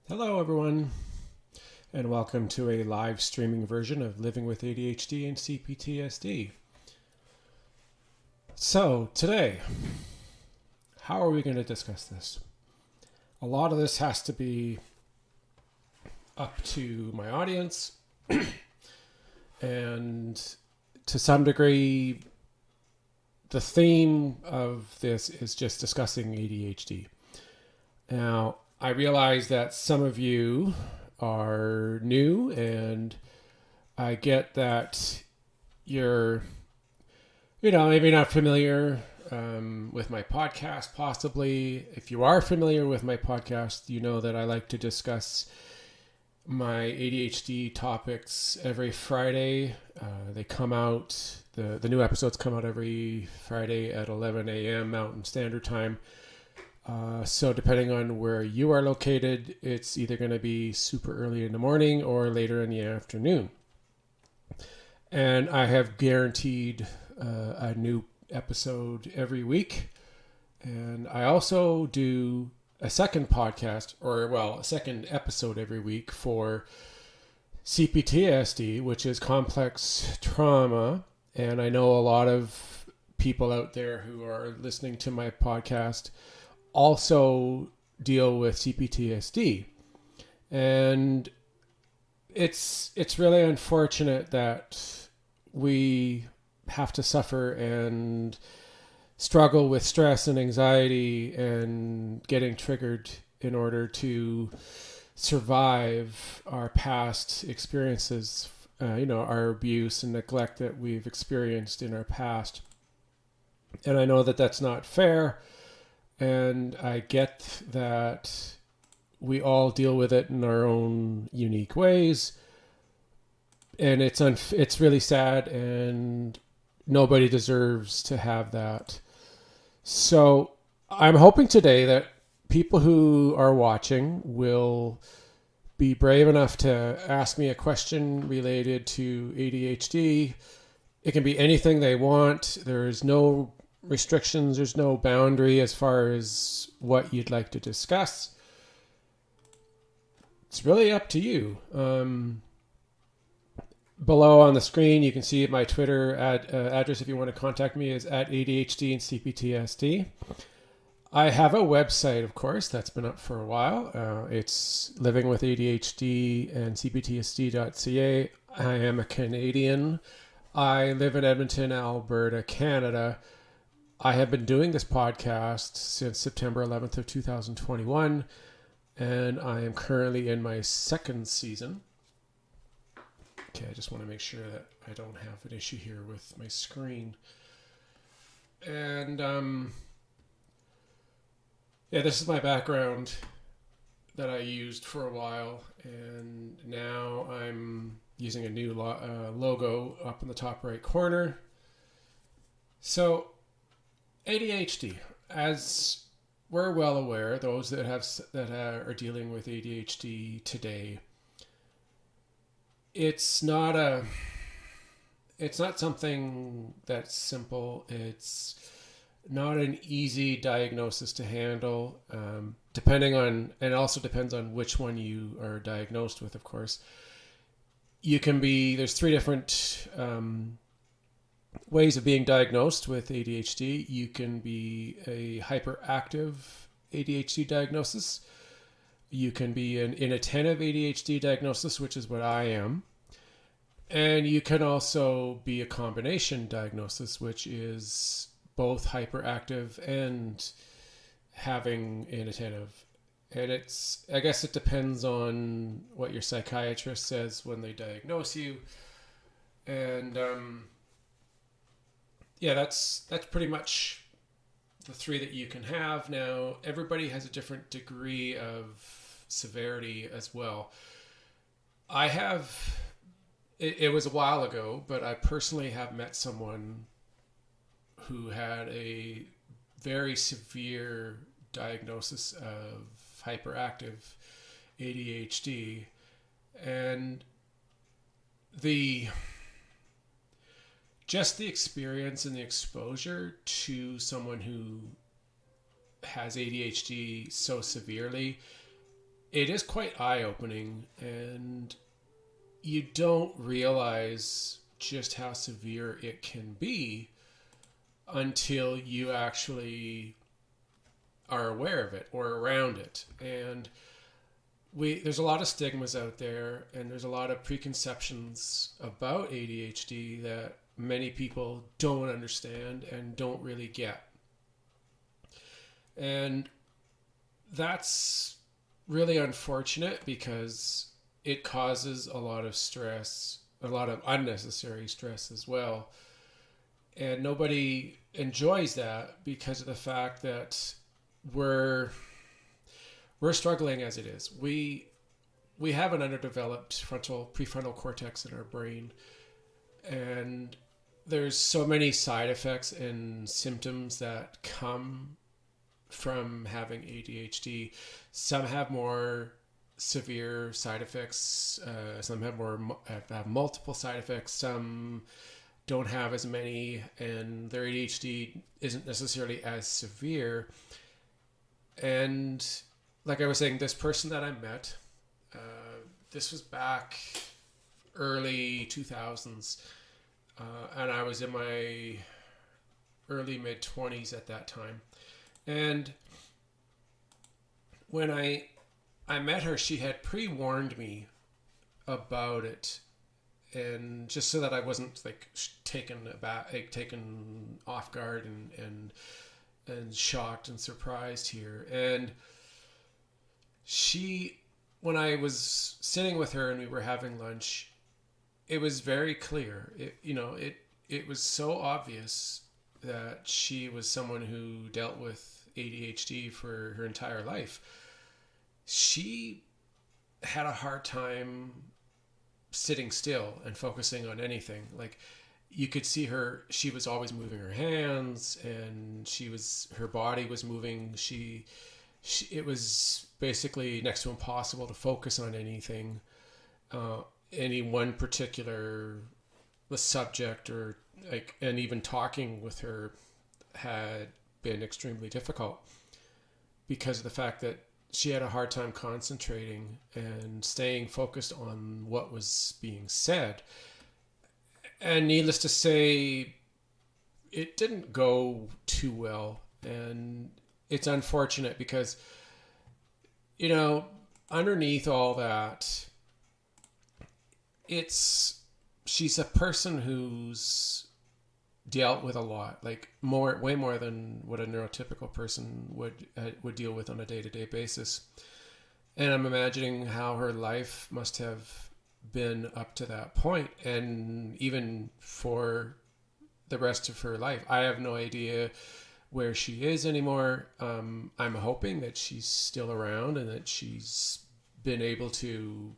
Hello, everyone, and welcome to a live streaming version of Living with ADHD and CPTSD. So, today, how are we going to discuss this? A lot of this has to be up to my audience, and to some degree, the theme of this is just discussing ADHD. Now, I realize that some of you are new, and I get that you're, maybe not familiar with my podcast, possibly. If you are familiar with my podcast, you know that I like to discuss my ADHD topics every Friday. They come out, the new episodes come out every Friday at 11 a.m. Mountain Standard Time. So depending on where you are located, it's either going to be super early in the morning or later in the afternoon. And I have guaranteed a new episode every week. And I also do a second podcast, a second episode every week for CPTSD, which is complex trauma. And I know a lot of people out there who are listening to my podcast also deal with CPTSD, and it's really unfortunate that we have to suffer and struggle with stress and anxiety and getting triggered in order to survive our past experiences, our abuse and neglect that we've experienced in our past. And I know that that's not fair. And I get that we all deal with it in our own unique ways. And it's really sad, and nobody deserves to have that. So I'm hoping today that people who are watching will be brave enough to ask me a question related to ADHD. It can be anything they want. There's no restrictions, there's no boundary as far as what you'd like to discuss. It's really up to you. Below on the screen, you can see my Twitter address if you want to contact me is at ADHD and CPTSD. I have a website, of course, that's been up for a while. It's livingwithadhdandcptsd and cptsd.ca. I am a Canadian. I live in Edmonton, Alberta, Canada. I have been doing this podcast since September 11th of 2021, and I am currently in my second season. Okay, I just want to make sure that I don't have an issue here with my screen. And, this is my background that I used for a while, and now I'm using a new logo up in the top right corner. So, ADHD, as we're well aware, those that are dealing with ADHD today, it's not something that's simple. It's not an easy diagnosis to handle. And also depends on which one you are diagnosed with, of course. There's three different ways of being diagnosed with ADHD. You can be a hyperactive ADHD diagnosis. You can be an inattentive ADHD diagnosis, which is what I am. And you can also be a combination diagnosis, which is both hyperactive and having inattentive. And I guess it depends on what your psychiatrist says when they diagnose you. And that's pretty much the three that you can have. Now, everybody has a different degree of severity as well. It was a while ago, but I personally have met someone who had a very severe diagnosis of hyperactive ADHD. And the experience and the exposure to someone who has ADHD so severely it is quite eye-opening, and you don't realize just how severe it can be until you actually are aware of it or around it. And there's a lot of stigmas out there, and there's a lot of preconceptions about ADHD that many people don't understand and don't really get. And that's really unfortunate because it causes a lot of stress, a lot of unnecessary stress as well. And nobody enjoys that because of the fact that we're struggling as it is. We have an underdeveloped prefrontal cortex in our brain, and there's so many side effects and symptoms that come from having ADHD. Some have more severe side effects. Some have multiple side effects. Some don't have as many, and their ADHD isn't necessarily as severe. And like I was saying, this person that I met, this was back early 2000s, and I was in my early mid 20s at that time. And when I met her, she had pre-warned me about it, and just so that I wasn't like taken off guard and shocked and surprised here. And when I was sitting with her and we were having lunch, it was very clear. It was so obvious that she was someone who dealt with ADHD for her entire life. She had a hard time sitting still and focusing on anything. Like, you could see her, she was always moving her hands, and her body was moving. It was basically next to impossible to focus on anything, any one particular subject, or like, and even talking with her had been extremely difficult because of the fact that she had a hard time concentrating and staying focused on what was being said. And needless to say, it didn't go too well. And it's unfortunate because, underneath all that, she's a person who's dealt with a lot, like way more than what a neurotypical person would deal with on a day-to-day basis. And I'm imagining how her life must have been up to that point, and even for the rest of her life. I have no idea where she is anymore. I'm hoping that she's still around and that she's been able to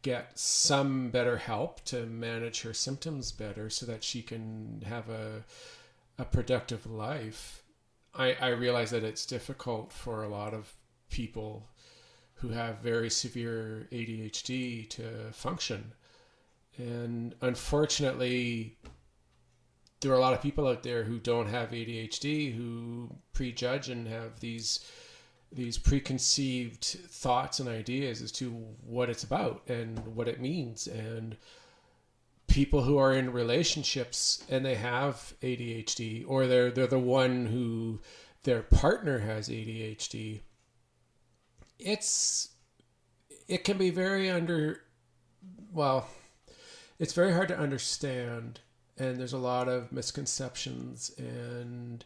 get some better help to manage her symptoms better so that she can have a productive life. I realize that it's difficult for a lot of people who have very severe ADHD to function. And unfortunately, there are a lot of people out there who don't have ADHD who prejudge and have these preconceived thoughts and ideas as to what it's about and what it means. And people who are in relationships and they have ADHD, or they're the one who their partner has ADHD, it can be it's very hard to understand, and there's a lot of misconceptions. And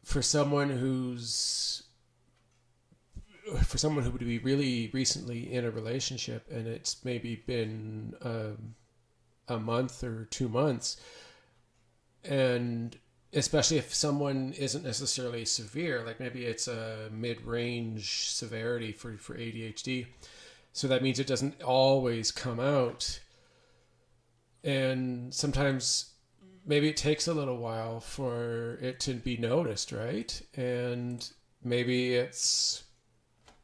for someone who would be really recently in a relationship and it's maybe been a month or 2 months, and especially if someone isn't necessarily severe, like maybe it's a mid-range severity for ADHD, so that means it doesn't always come out, and sometimes maybe it takes a little while for it to be noticed, right? And maybe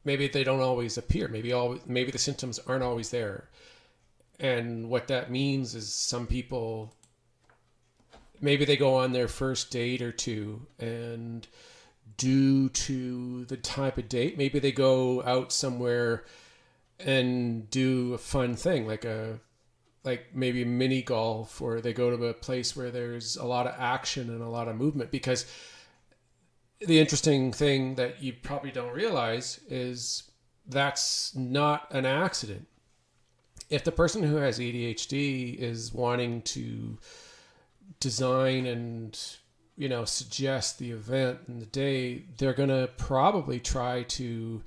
they don't always appear. Maybe the symptoms aren't always there. And what that means is some people, maybe they go on their first date or two and due to the type of date. Maybe they go out somewhere and do a fun thing, like maybe mini golf, or they go to a place where there's a lot of action and a lot of movement. Because the interesting thing that you probably don't realize is that's not an accident. If the person who has ADHD is wanting to design and, suggest the event and the day, they're going to probably try to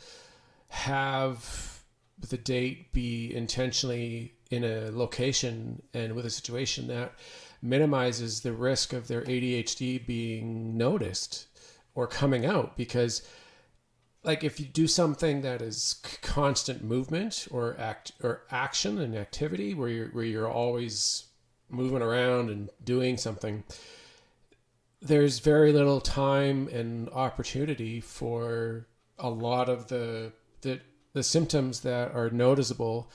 have the date be intentionally in a location and with a situation that minimizes the risk of their ADHD being noticed or coming out. Because like if you do something that is constant movement or action and activity where you're always moving around and doing something, there's very little time and opportunity for a lot of the symptoms that are noticeable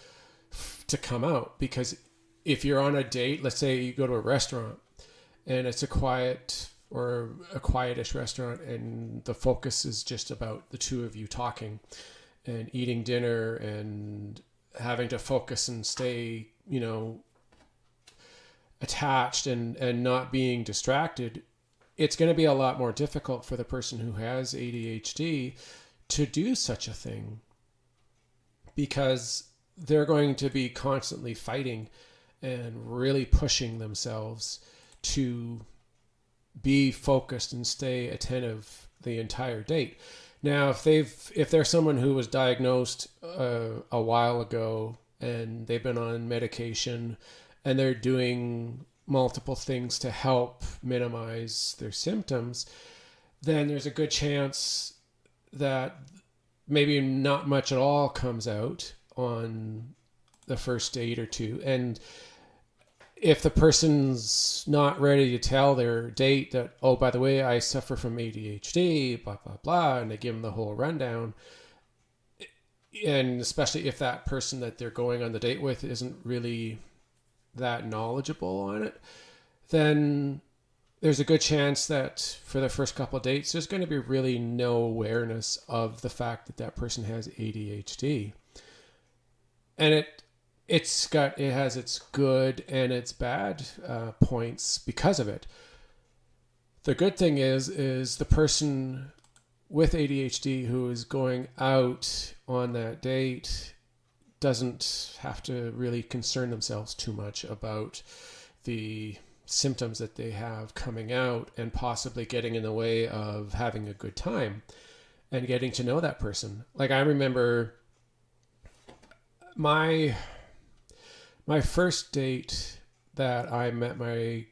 to come out. Because if you're on a date, let's say you go to a restaurant and it's a quiet or a quietish restaurant, and the focus is just about the two of you talking and eating dinner and having to focus and stay, attached and not being distracted, it's going to be a lot more difficult for the person who has ADHD to do such a thing, because they're going to be constantly fighting and really pushing themselves to be focused and stay attentive the entire date. Now, if they're someone who was diagnosed a while ago and they've been on medication and they're doing multiple things to help minimize their symptoms, then there's a good chance that maybe not much at all comes out on the first date or two. And if the person's not ready to tell their date that, oh, by the way, I suffer from ADHD, blah, blah, blah, and they give them the whole rundown, and especially if that person that they're going on the date with isn't really that knowledgeable on it, then there's a good chance that for the first couple of dates, there's going to be really no awareness of the fact that that person has ADHD. And it has its good and its bad points because of it. The good thing is the person with ADHD who is going out on that date doesn't have to really concern themselves too much about the symptoms that they have coming out and possibly getting in the way of having a good time and getting to know that person. Like I remember my first date that I met my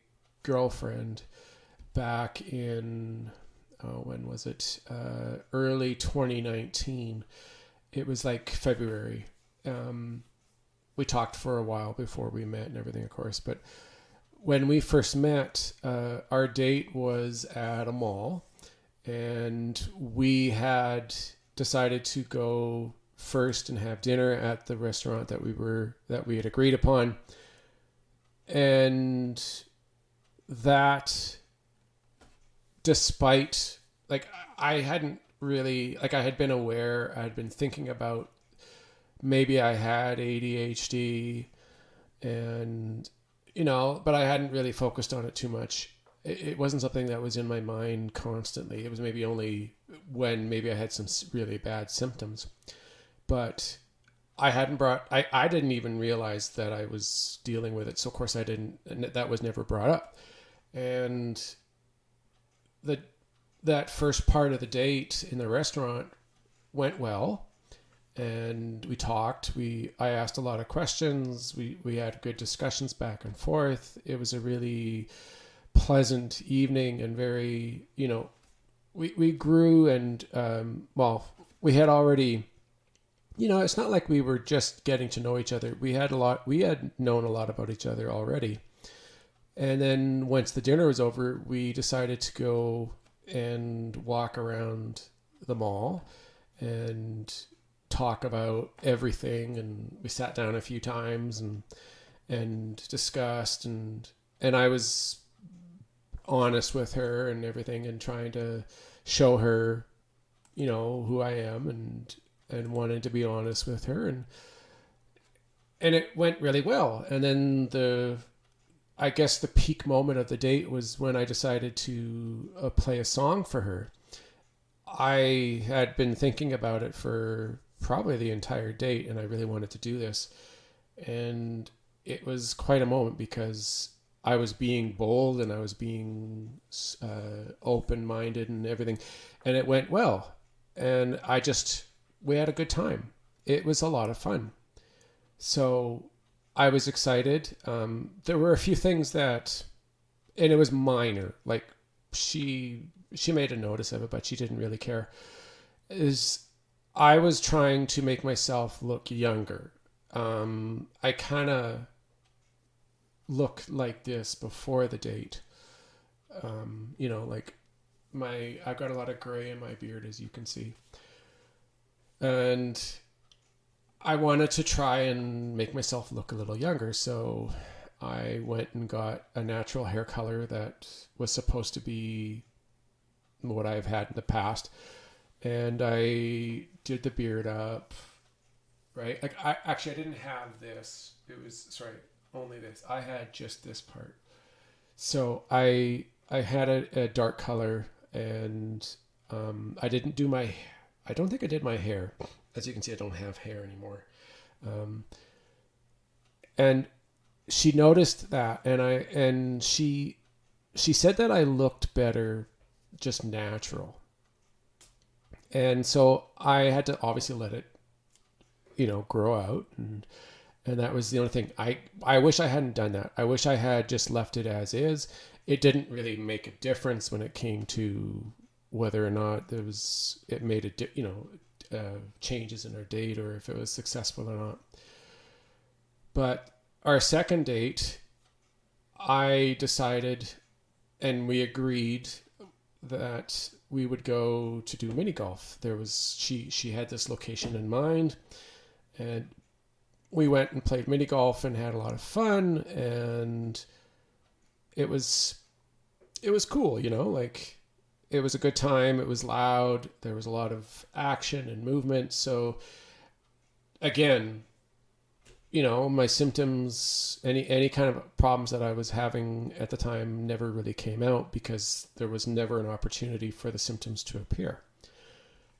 girlfriend back in, when was it? Early 2019. It was like February. We talked for a while before we met and everything, of course. But when we first met, our date was at a mall, and we had decided to go first and have dinner at the restaurant that we had agreed upon. And that, despite, like, I hadn't really, like, I had been aware, I had been thinking about maybe I had ADHD and, but I hadn't really focused on it too much. It wasn't something that was in my mind constantly. It was maybe only when maybe I had some really bad symptoms. But I didn't even realize that I was dealing with it. So of course I didn't, and that was never brought up. And that first part of the date in the restaurant went well. And we talked, I asked a lot of questions. We had good discussions back and forth. It was a really pleasant evening and very, we grew and, we had already, it's not like we were just getting to know each other. We had known a lot about each other already. And then once the dinner was over, we decided to go and walk around the mall and talk about everything. And we sat down a few times and discussed, and I was honest with her and everything, and trying to show her, who I am, and wanted to be honest with her, and it went really well. And then I guess the peak moment of the date was when I decided to play a song for her. I had been thinking about it for probably the entire date, and I really wanted to do this. And it was quite a moment because I was being bold and I was being open-minded and everything. And it went well. And we had a good time. It was a lot of fun. So I was excited. There were a few things and it was minor. Like she made a notice of it, but she didn't really care. I was trying to make myself look younger. I kind of looked like this before the date. Like I've got a lot of gray in my beard, as you can see. And I wanted to try and make myself look a little younger. So I went and got a natural hair color that was supposed to be what I've had in the past. And I did the beard up, right? Like I didn't have this. It was, only this. I had just this part. So I had a dark color, and I don't think I did my hair. As you can see, I don't have hair anymore. And she noticed that, and she said that I looked better just natural. And so I had to obviously let it, grow out. And that was the only thing. I wish I hadn't done that. I wish I had just left it as is. It didn't really make a difference when it came to whether or not it made changes in our date or if it was successful or not. But our second date, I decided and we agreed that we would go to do mini golf. She had this location in mind, and we went and played mini golf and had a lot of fun, and it was cool, like it was a good time. It was loud. There was a lot of action and movement. So again, my symptoms, any kind of problems that I was having at the time never really came out because there was never an opportunity for the symptoms to appear,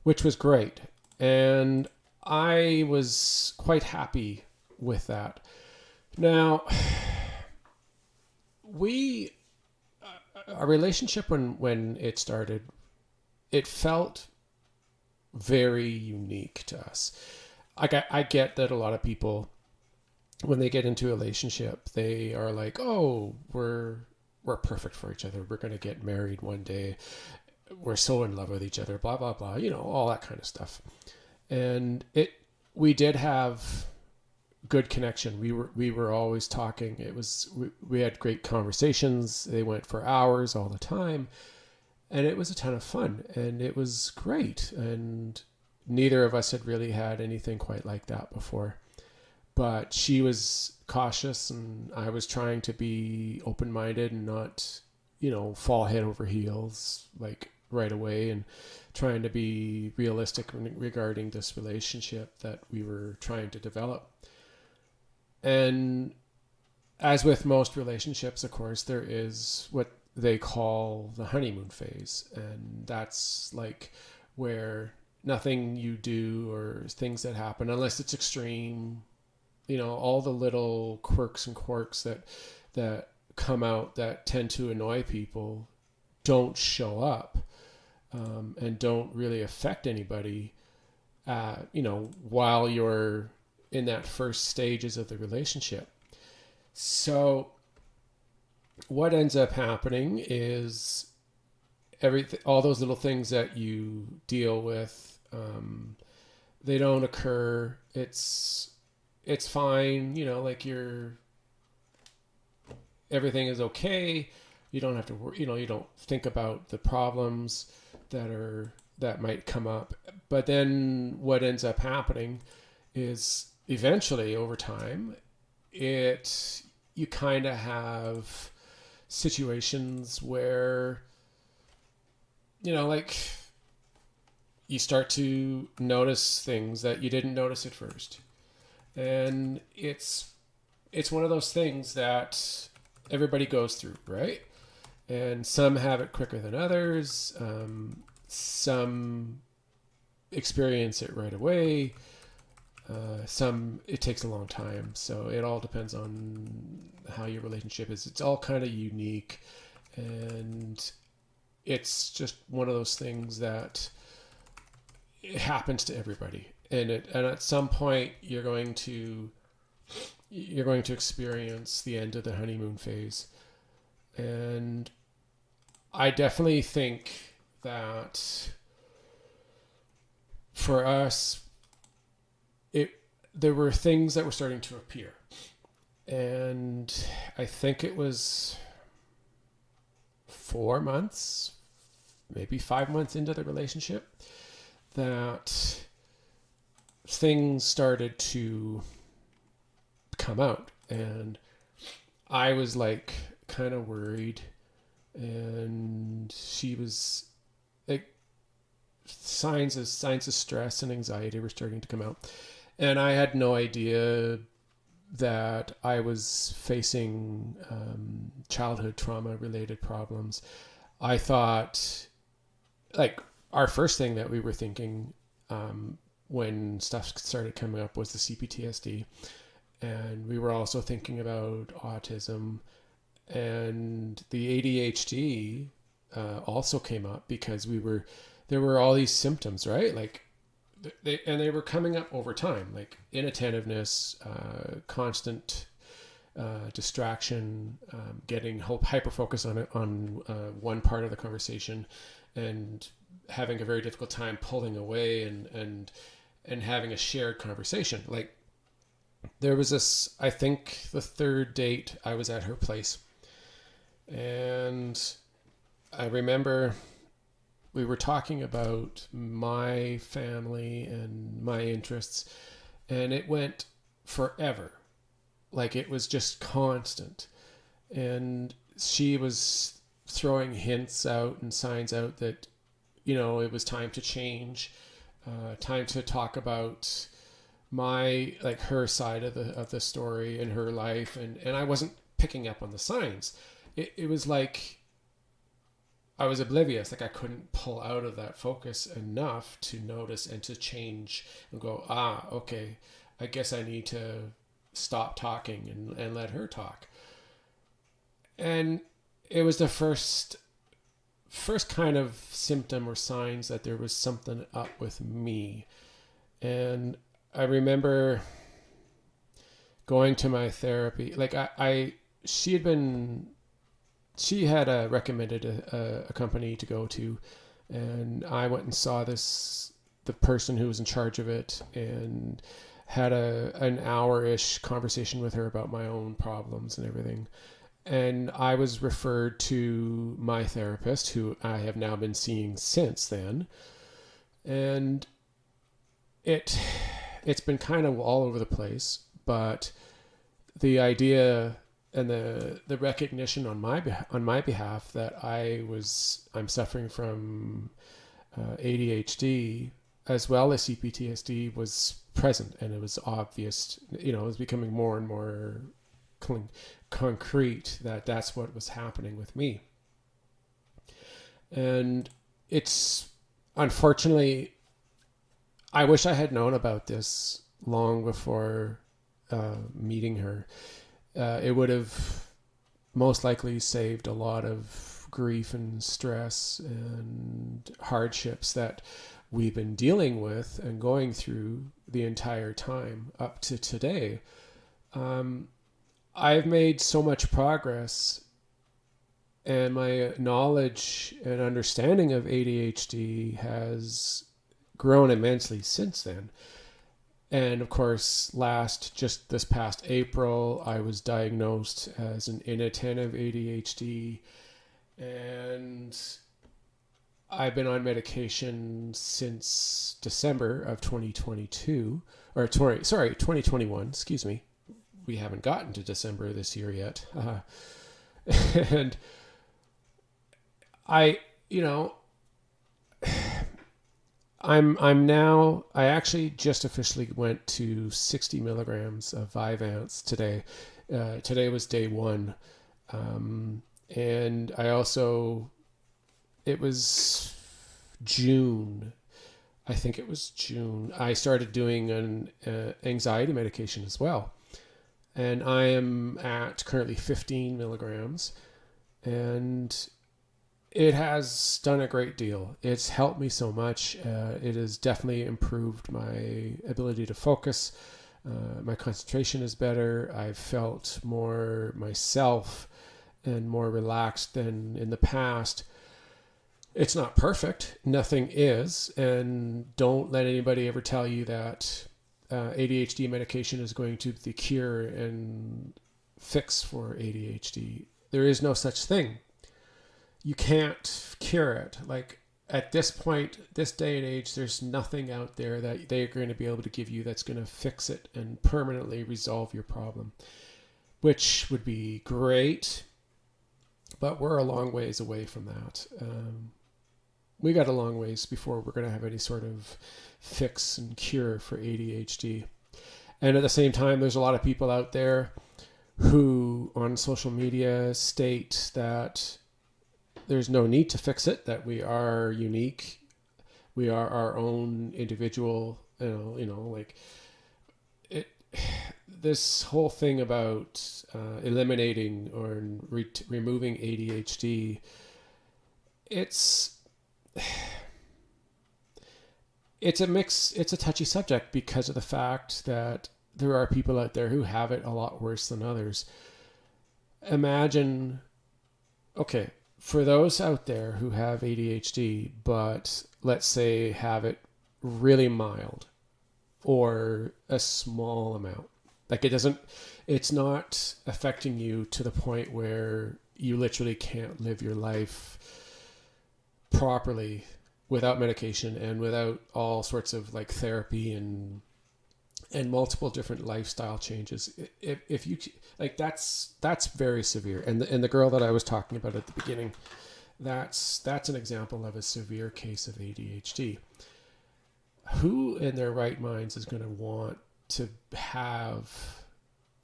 which was great. And I was quite happy with that. Now, our relationship when it started, it felt very unique to us. I get that a lot of people, when they get into a relationship, they are like, oh, we're perfect for each other. We're going to get married one day. We're so in love with each other, blah, blah, blah, all that kind of stuff. And we did have good connection. We were always talking. We had great conversations. They went for hours all the time, and it was a ton of fun, and it was great. And neither of us had really had anything quite like that before. But she was cautious, and I was trying to be open-minded and not, fall head over heels like right away, and trying to be realistic regarding this relationship that we were trying to develop. And as with most relationships, of course, there is what they call the honeymoon phase. And that's like where nothing you do or things that happen, unless it's extreme, all the little quirks and quirks that come out that tend to annoy people don't show up, and don't really affect anybody, while you're in that first stages of the relationship. So what ends up happening is all those little things that you deal with, they don't occur. It's fine, like everything is okay. You don't have to worry, you don't think about the problems that might come up. But then what ends up happening is eventually over time, you kind of have situations where, like you start to notice things that you didn't notice at first. And it's one of those things that everybody goes through, right? And some have it quicker than others. Some experience it right away. Some it takes a long time. So it all depends on how your relationship is. It's all kind of unique, and it's just one of those things that it happens to everybody. And at some point you're going to experience the end of the honeymoon phase. And I definitely think that for us, there were things that were starting to appear. And I think it was 4 months, maybe 5 months into the relationship, that things started to come out. And I was like kind of worried, and she was like, signs of stress and anxiety were starting to come out. And I had no idea that I was facing childhood trauma related problems. I thought, like, our first thing that we were thinking when stuff started coming up was the CPTSD. And we were also thinking about autism, and the ADHD also came up because there were all these symptoms, right? Like, they were coming up over time, like inattentiveness, constant distraction, getting hyper focus on one part of the conversation, and having a very difficult time pulling away and having a shared conversation. Like, there was this, I think the third date, I was at her place, and I remember we were talking about my family and my interests, and it went forever. Like, it was just constant. And she was throwing hints out and signs out that, it was time to change, time to talk about her side of the story in her life. And I wasn't picking up on the signs. It was like I was oblivious. Like, I couldn't pull out of that focus enough to notice and to change and go, okay, I guess I need to stop talking and let her talk. And it was the first kind of symptom or signs that there was something up with me. And I remember going to my therapy. Like, she had recommended a company to go to, and I went and saw the person who was in charge of it, and had an hour-ish conversation with her about my own problems and everything. And I was referred to my therapist, who I have now been seeing since then. And it's been kind of all over the place, but the idea and the recognition on my behalf that I'm suffering from ADHD as well as CPTSD was present, and it was obvious. It was becoming more and more concrete that that's what was happening with me. And it's, unfortunately, I wish I had known about this long before meeting her. It would have most likely saved a lot of grief and stress and hardships that we've been dealing with and going through the entire time up to today. I've made so much progress, and my knowledge and understanding of ADHD has grown immensely since then. And of course, just this past April, I was diagnosed as an inattentive ADHD, and I've been on medication since December of 2022, or 2021, excuse me. We haven't gotten to December this year yet. And I I actually just officially went to 60 milligrams of Vyvanse today. Today was day one. And I also, it was June. I think it was June. I started doing an anxiety medication as well. And I am at currently 15 milligrams. And it has done a great deal. It's helped me so much. It has definitely improved my ability to focus. My concentration is better. I've felt more myself and more relaxed than in the past. It's not perfect. Nothing is. And don't let anybody ever tell you that ADHD medication is going to be the cure and fix for ADHD. There is no such thing. You can't cure it. Like at this point, this day and age, there's nothing out there that they're going to be able to give you that's going to fix it and permanently resolve your problem, which would be great, but we're a long ways away from that. We got a long ways before we're going to have any sort of fix and cure for ADHD. And at the same time, there's a lot of people out there who on social media state that there's no need to fix it, that we are unique. We are our own individual, like it. This whole thing about eliminating or removing ADHD, it's a mix. It's a touchy subject because of the fact that there are people out there who have it a lot worse than others. Imagine, okay, for those out there who have ADHD, but let's say have it really mild or a small amount, like it's not affecting you to the point where you literally can't live your life properly without medication and without all sorts of like therapy and multiple different lifestyle changes. If you like, that's very severe. And the girl that I was talking about at the beginning, that's an example of a severe case of ADHD. Who in their right minds is going to want to have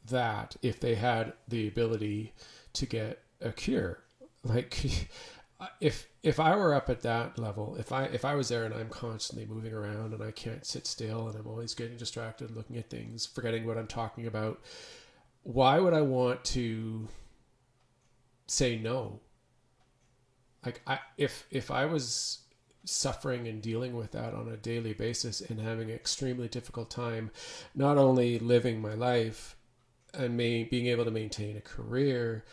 that if they had the ability to get a cure? Like, if I were up at that level, if I was there and I'm constantly moving around and I can't sit still and I'm always getting distracted, looking at things, forgetting what I'm talking about, why would I want to say no? Like if I was suffering and dealing with that on a daily basis and having an extremely difficult time, not only living my life and being able to maintain a career,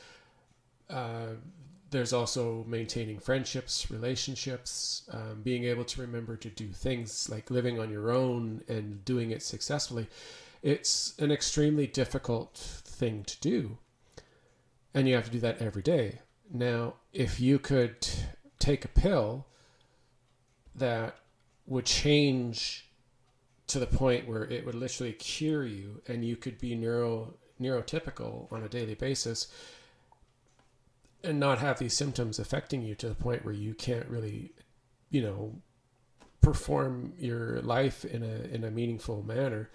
there's also maintaining friendships, relationships, being able to remember to do things like living on your own and doing it successfully. It's an extremely difficult thing to do. And you have to do that every day. Now, if you could take a pill that would change to the point where it would literally cure you and you could be neurotypical on a daily basis, and not have these symptoms affecting you to the point where you can't really, perform your life in a meaningful manner,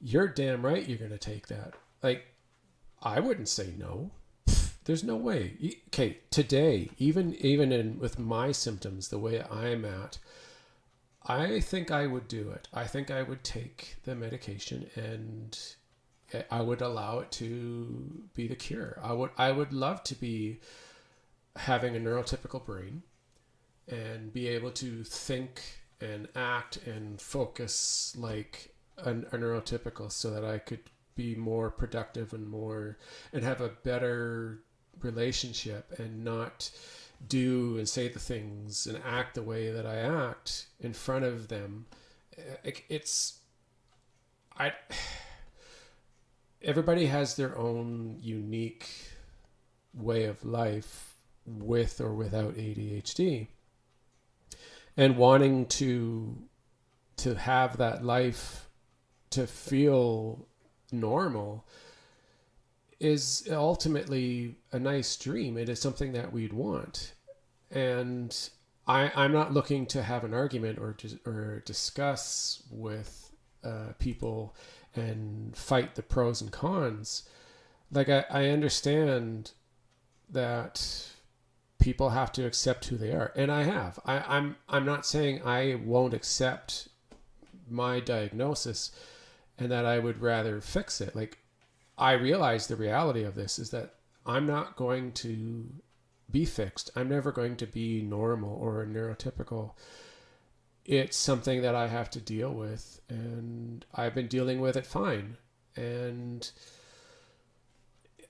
you're damn right you're going to take that. Like, I wouldn't say no. There's no way. Okay, today, even with my symptoms, the way I'm at, I think I would do it. I think I would take the medication and I would allow it to be the cure. I would love to be having a neurotypical brain and be able to think and act and focus like a neurotypical, so that I could be more productive and have a better relationship and not do and say the things and act the way that I act in front of them. Everybody has their own unique way of life with or without ADHD, and wanting to have that life to feel normal is ultimately a nice dream. It is something that we'd want. And I'm not looking to have an argument or discuss with people and fight the pros and cons. Like I understand that people have to accept who they are, and I have. I'm not saying I won't accept my diagnosis and that I would rather fix it. Like, I realize the reality of this is that I'm not going to be fixed. I'm never going to be normal or neurotypical. It's something that I have to deal with, and I've been dealing with it fine. And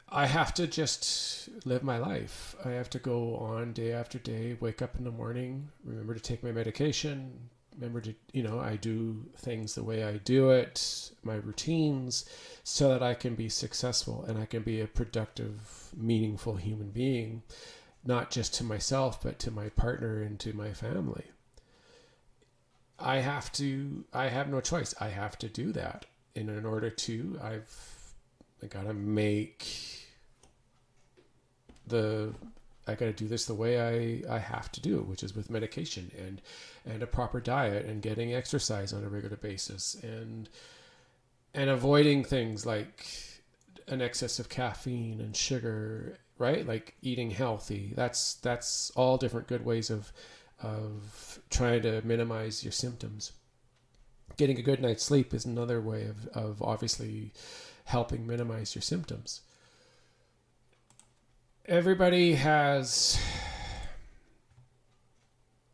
I have to just live my life. I have to go on day after day, wake up in the morning, remember to take my medication, remember to, I do things the way I do it, my routines, so that I can be successful and I can be a productive, meaningful human being, not just to myself, but to my partner and to my family. I have no choice. I have to do that. And in order to, I got to I got to do this the way I have to do it, which is with medication and a proper diet and getting exercise on a regular basis and avoiding things like an excess of caffeine and sugar, right? Like eating healthy. That's all different good ways of trying to minimize your symptoms. Getting a good night's sleep is another way of obviously helping minimize your symptoms. Everybody has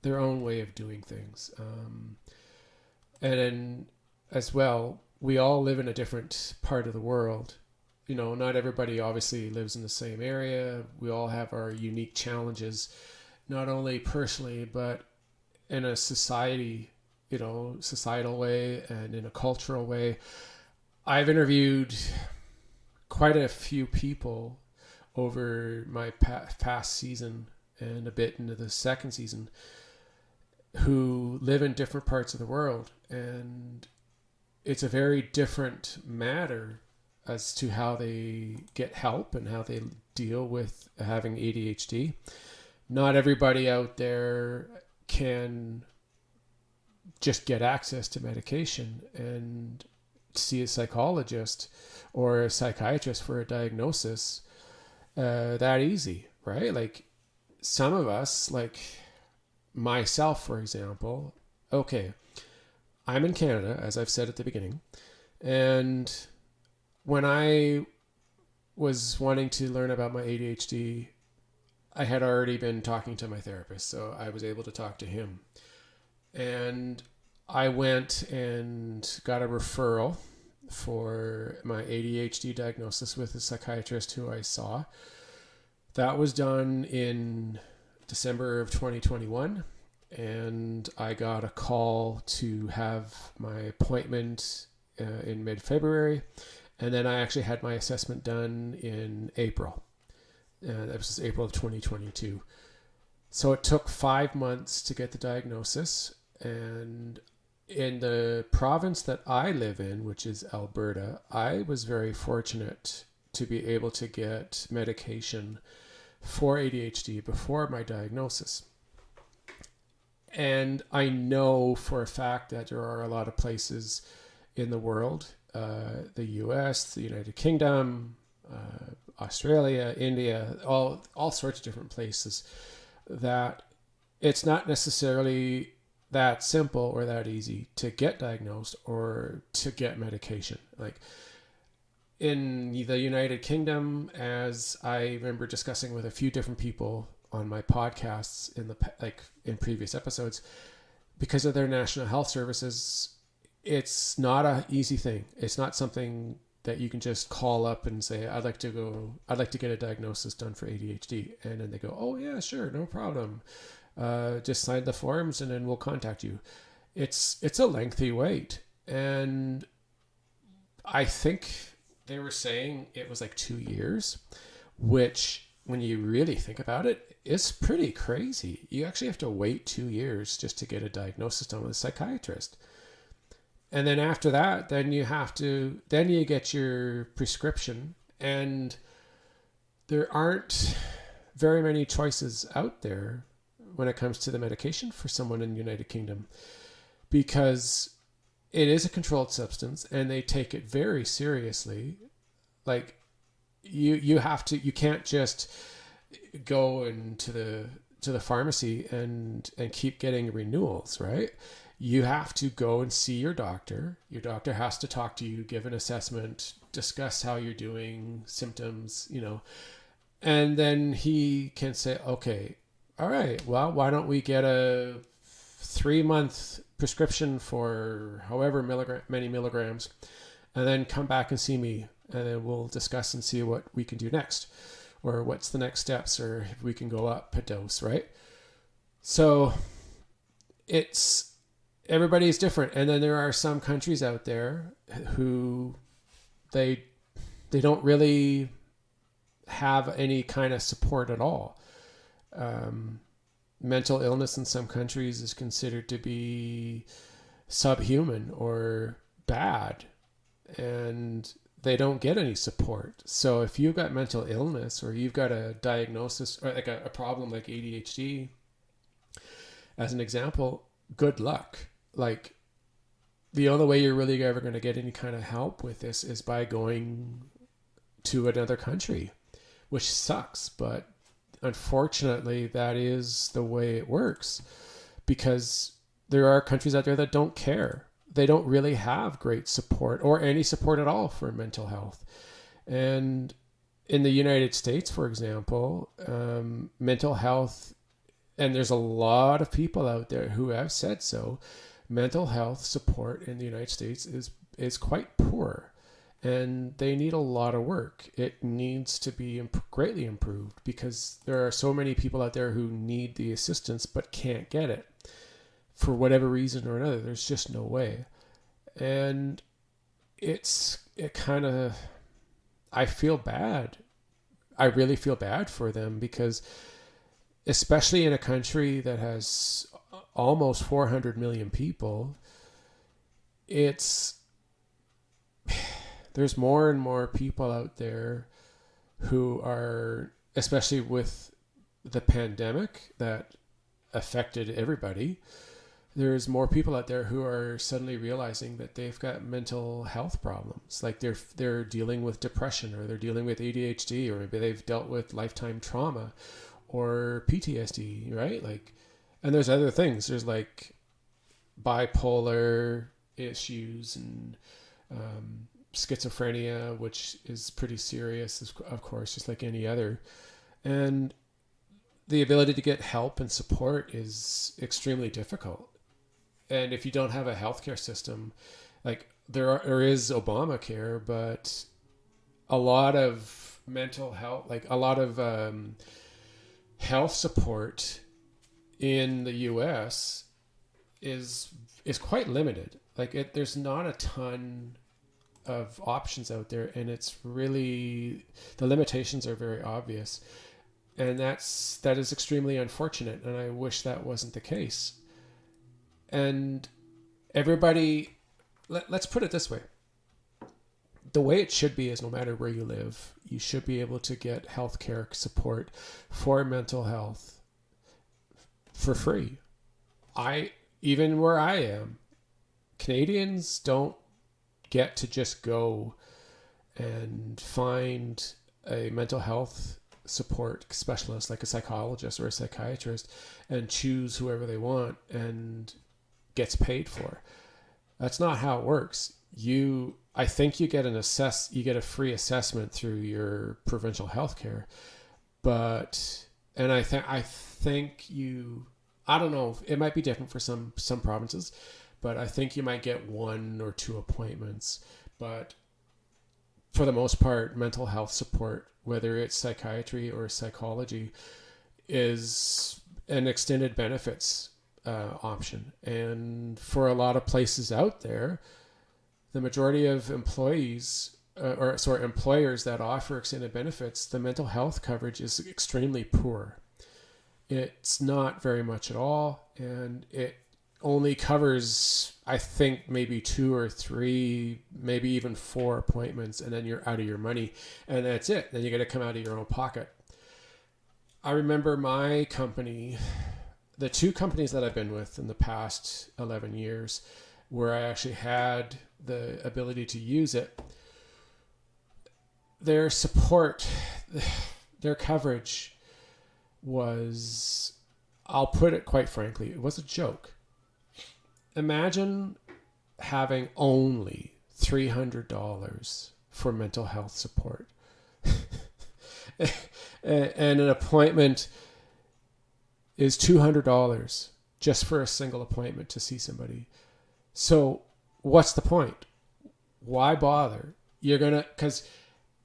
their own way of doing things. And then as well, we all live in a different part of the world. Not everybody obviously lives in the same area. We all have our unique challenges, not only personally, but in a societal way and in a cultural way. I've interviewed quite a few people over my past season and a bit into the second season who live in different parts of the world. And it's a very different matter as to how they get help and how they deal with having ADHD. Not everybody out there can just get access to medication and see a psychologist or a psychiatrist for a diagnosis that easy, right? Like some of us, like myself, for example, okay, I'm in Canada, as I've said at the beginning, and when I was wanting to learn about my ADHD, I had already been talking to my therapist, so I was able to talk to him. And I went and got a referral for my ADHD diagnosis with a psychiatrist who I saw. That was done in December of 2021, and I got a call to have my appointment in mid-February, and then I actually had my assessment done in April. That was April of 2022. So it took 5 months to get the diagnosis, and in the province that I live in, which is Alberta, I was very fortunate to be able to get medication for ADHD before my diagnosis. And I know for a fact that there are a lot of places in the world, the US, the United Kingdom, Australia, India, all sorts of different places, that it's not necessarily that simple or that easy to get diagnosed or to get medication. Like in the United Kingdom, as I remember discussing with a few different people on my podcasts in previous episodes, because of their national health services, it's not an easy thing. It's not something that you can just call up and say, I'd like to get a diagnosis done for ADHD. And then they go, oh yeah, sure, no problem. Just sign the forms and then we'll contact you. It's a lengthy wait. And I think they were saying it was like 2 years, which when you really think about it, it's pretty crazy. You actually have to wait 2 years just to get a diagnosis done with a psychiatrist. And then after that, then you get your prescription, and there aren't very many choices out there when it comes to the medication for someone in the United Kingdom, because it is a controlled substance and they take it very seriously. Like you can't just go into the pharmacy and keep getting renewals, right? You have to go and see your doctor. Your doctor has to talk to you, give an assessment, discuss how you're doing, symptoms, and then he can say, okay, all right, well, why don't we get a 3-month prescription for however many milligrams, and then come back and see me, and then we'll discuss and see what we can do next, or what's the next steps, or if we can go up a dose, right? So everybody's different. And then there are some countries out there who they don't really have any kind of support at all. Mental illness in some countries is considered to be subhuman or bad, and they don't get any support. So if you've got mental illness, or you've got a diagnosis, or like a problem like ADHD, as an example, good luck. Like, the only way you're really ever going to get any kind of help with this is by going to another country, which sucks, but unfortunately that is the way it works, because there are countries out there that don't care. They don't really have great support or any support at all for mental health. And in the United States, for example, mental health, and there's a lot of people out there who have said so, mental health support in the United States is quite poor, and they need a lot of work. It needs to be greatly improved, because there are so many people out there who need the assistance but can't get it for whatever reason or another. There's just no way. And I feel bad. I really feel bad for them, because especially in a country that has almost 400 million people, there's more and more people out there who are, especially with the pandemic that affected everybody, there's more people out there who are suddenly realizing that they've got mental health problems. Like they're dealing with depression, or they're dealing with ADHD, or maybe they've dealt with lifetime trauma or PTSD, right? Like, and there's other things. There's like bipolar issues and schizophrenia, which is pretty serious, of course, just like any other. And the ability to get help and support is extremely difficult. And if you don't have a healthcare system, like there is Obamacare, but a lot of mental health, like a lot of health support in the US is quite limited. Like there's not a ton of options out there, and it's really, the limitations are very obvious, and that is extremely unfortunate, and I wish that wasn't the case. And everybody, let's put it this way. The way it should be is, no matter where you live, you should be able to get healthcare support for mental health for free. Even where I am, Canadians don't get to just go and find a mental health support specialist, like a psychologist or a psychiatrist, and choose whoever they want and gets paid for. That's not how it works. I think you get a free assessment through your provincial healthcare, I don't know, it might be different for some provinces, but I think you might get 1 or 2 appointments. But for the most part, mental health support, whether it's psychiatry or psychology, is an extended benefits option. And for a lot of places out there, the majority of employers that offer extended benefits, the mental health coverage is extremely poor. It's not very much at all, and it only covers, I think, maybe 2 or 3, maybe even 4 appointments, and then you're out of your money, and that's it. Then you got to come out of your own pocket. I remember my company, the two companies that I've been with in the past 11 years where I actually had the ability to use it, their support, their coverage was, I'll put it quite frankly, it was a joke. Imagine having only $300 for mental health support. And an appointment is $200 just for a single appointment to see somebody. So what's the point? Why bother? Because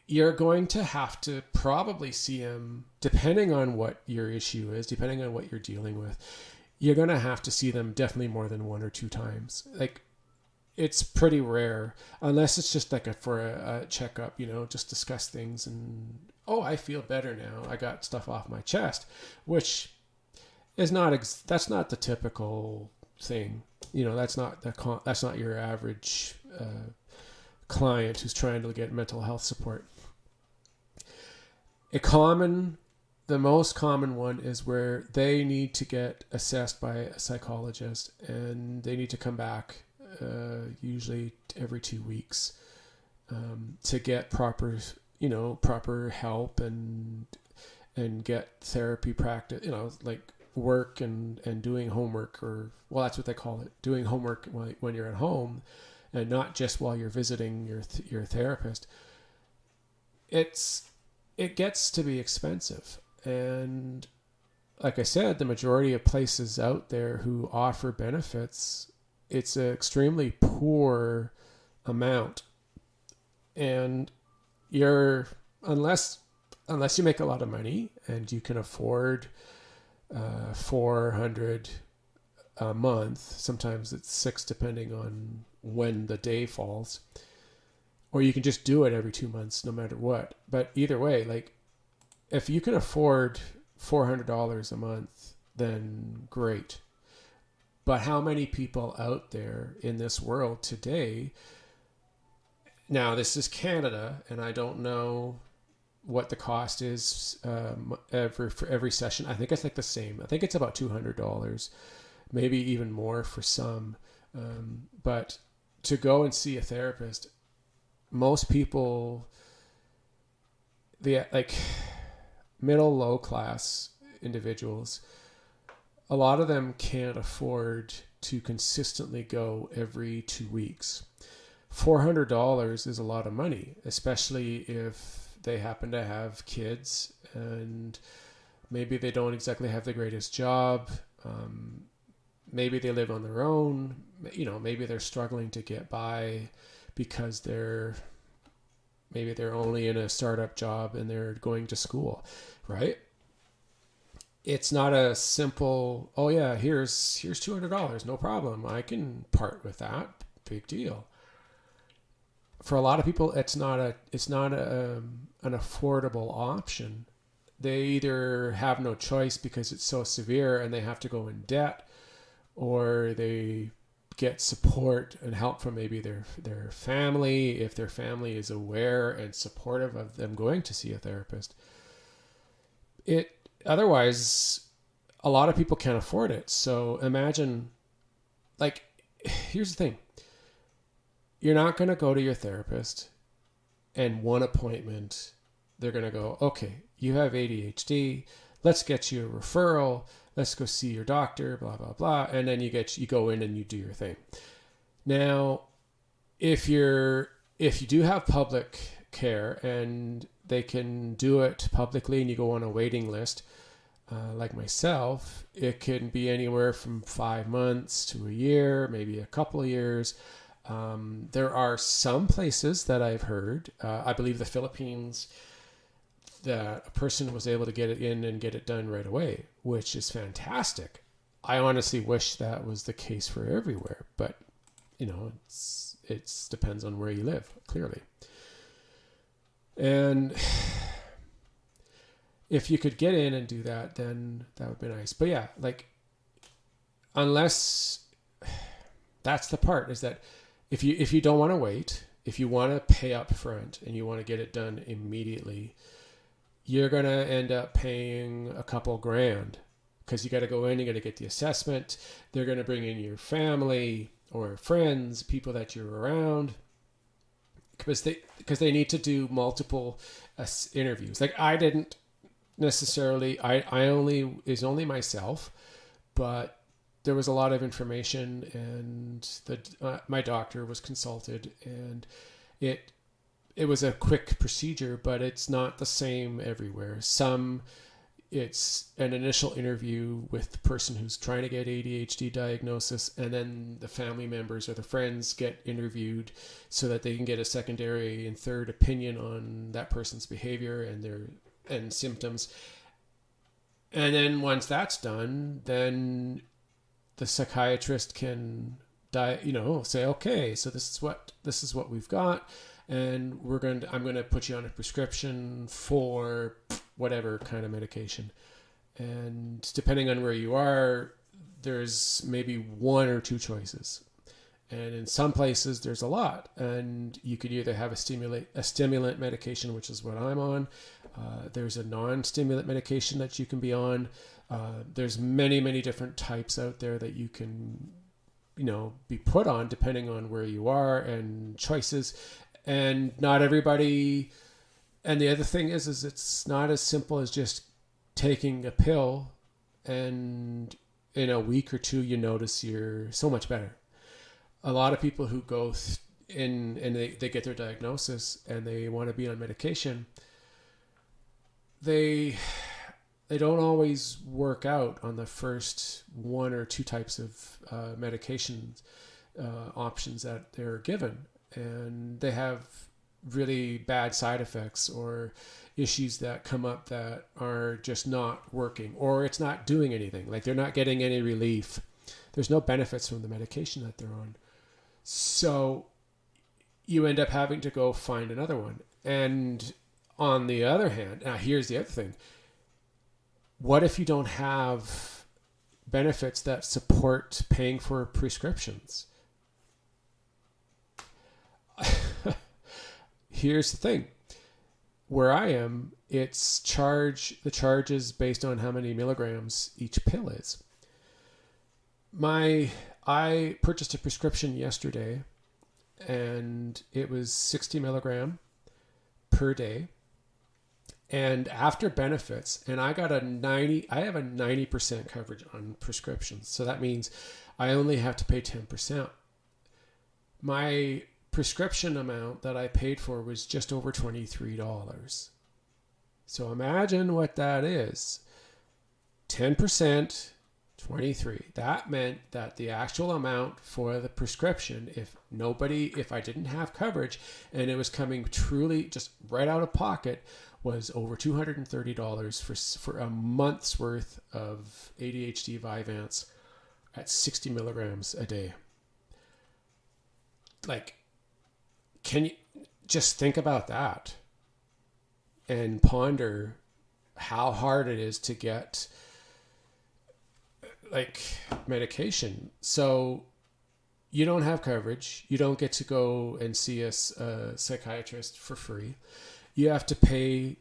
you're going to have to probably see them, depending on what your issue is, depending on what you're dealing with, you're going to have to see them definitely more than 1 or 2 times. Like, it's pretty rare, unless it's just like for a checkup, just discuss things and, oh, I feel better now. I got stuff off my chest, which is that's not the typical thing. That's not your average client who's trying to get mental health support. The most common one is where they need to get assessed by a psychologist, and they need to come back usually every 2 weeks to get proper help and get therapy practice, like work and doing homework, or, well, that's what they call it, doing homework when you're at home and not just while you're visiting your therapist. It gets to be expensive. And like I said, the majority of places out there who offer benefits, it's an extremely poor amount. And unless you make a lot of money and you can afford $400 a month, sometimes it's $600 depending on when the day falls, or you can just do it every 2 months no matter what. But either way, like, if you can afford $400 a month, then great. But how many people out there in this world today, now this is Canada, and I don't know what the cost is for every session. I think it's like the same. I think it's about $200, maybe even more for some. But to go and see a therapist, most people, middle, low class individuals, a lot of them can't afford to consistently go every 2 weeks. $400 is a lot of money, especially if they happen to have kids and maybe they don't exactly have the greatest job. Maybe they live on their own. Maybe they're struggling to get by because maybe they're only in a startup job and they're going to school, right? It's not a simple, oh yeah, here's $200, no problem, I can part with that, big deal. For a lot of people, it's not an affordable option. They either have no choice because it's so severe and they have to go in debt, or they get support and help from maybe their family, if their family is aware and supportive of them going to see a therapist. Otherwise, a lot of people can't afford it. So imagine, here's the thing. You're not going to go to your therapist and one appointment, they're going to go, okay, you have ADHD. Let's get you a referral. Let's go see your doctor, blah, blah, blah. And then you go in and you do your thing. Now, if you do have public care and they can do it publicly and you go on a waiting list, like myself, it can be anywhere from 5 months to a year, maybe a couple of years. There are some places that I've heard, I believe the Philippines, that a person was able to get it in and get it done right away, which is fantastic. I honestly wish that was the case for everywhere, but it depends on where you live, clearly. And if you could get in and do that, then that would be nice. But yeah, unless, that's the part, is that if you don't want to wait, if you want to pay up front and you want to get it done immediately, you're going to end up paying a couple grand because you got to go in, you got to get the assessment. They're going to bring in your family or friends, people that you're around, because they need to do multiple interviews. Like I didn't necessarily, is only myself, but there was a lot of information, and my doctor was consulted, and it was a quick procedure, but it's not the same everywhere. It's an initial interview with the person who's trying to get ADHD diagnosis, and then the family members or the friends get interviewed so that they can get a secondary and third opinion on that person's behavior and symptoms. And then once that's done, then the psychiatrist can say, okay, so this is what we've got, and I'm going to put you on a prescription for whatever kind of medication. And depending on where you are, there's maybe one or two choices. And in some places there's a lot, and you could either have a stimulant medication, which is what I'm on. There's a non-stimulant medication that you can be on. There's many, many different types out there that you can, be put on depending on where you are, and choices. And not everybody. And the other thing is it's not as simple as just taking a pill and in a week or two you notice you're so much better. A lot of people who go in and they get their diagnosis and they want to be on medication, they don't always work out on the first one or two types of medications options that they're given, and they have really bad side effects or issues that come up that are just not working, or it's not doing anything. Like they're not getting any relief. There's no benefits from the medication that they're on. So you end up having to go find another one. And on the other hand, now here's the other thing. What if you don't have benefits that support paying for prescriptions? Here's the thing. Where I am, the charge is based on how many milligrams each pill is. I purchased a prescription yesterday, and it was 60 milligram per day. And after benefits, and I have a 90% coverage on prescriptions. So that means I only have to pay 10%. My prescription amount that I paid for was just over $23. So imagine what that is. 10%, 23. That meant that the actual amount for the prescription, if I didn't have coverage and it was coming truly just right out of pocket, was over $230 for a month's worth of ADHD Vyvanse at 60 milligrams a day. Like, can you just think about that and ponder how hard it is to get medication? So you don't have coverage. You don't get to go and see a psychiatrist for free. You have to pay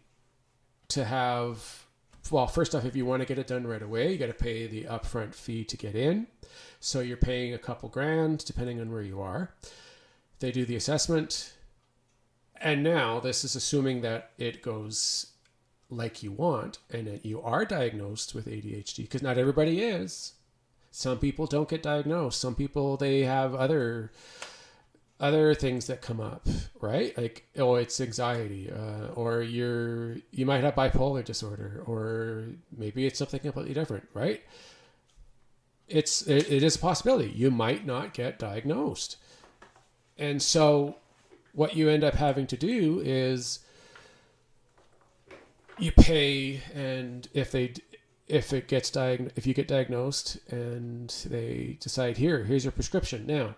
to have, first off, if you want to get it done right away, you got to pay the upfront fee to get in. So you're paying a couple grand depending on where you are. They do the assessment. And now this is assuming that it goes like you want and that you are diagnosed with ADHD, because not everybody is. Some people don't get diagnosed. Some people, they have other things that come up, right? Like, it's anxiety, or you might have bipolar disorder, or maybe it's something completely different, right? It is a possibility. You might not get diagnosed. And so what you end up having to do is you pay, and if you get diagnosed and they decide, here's your prescription now.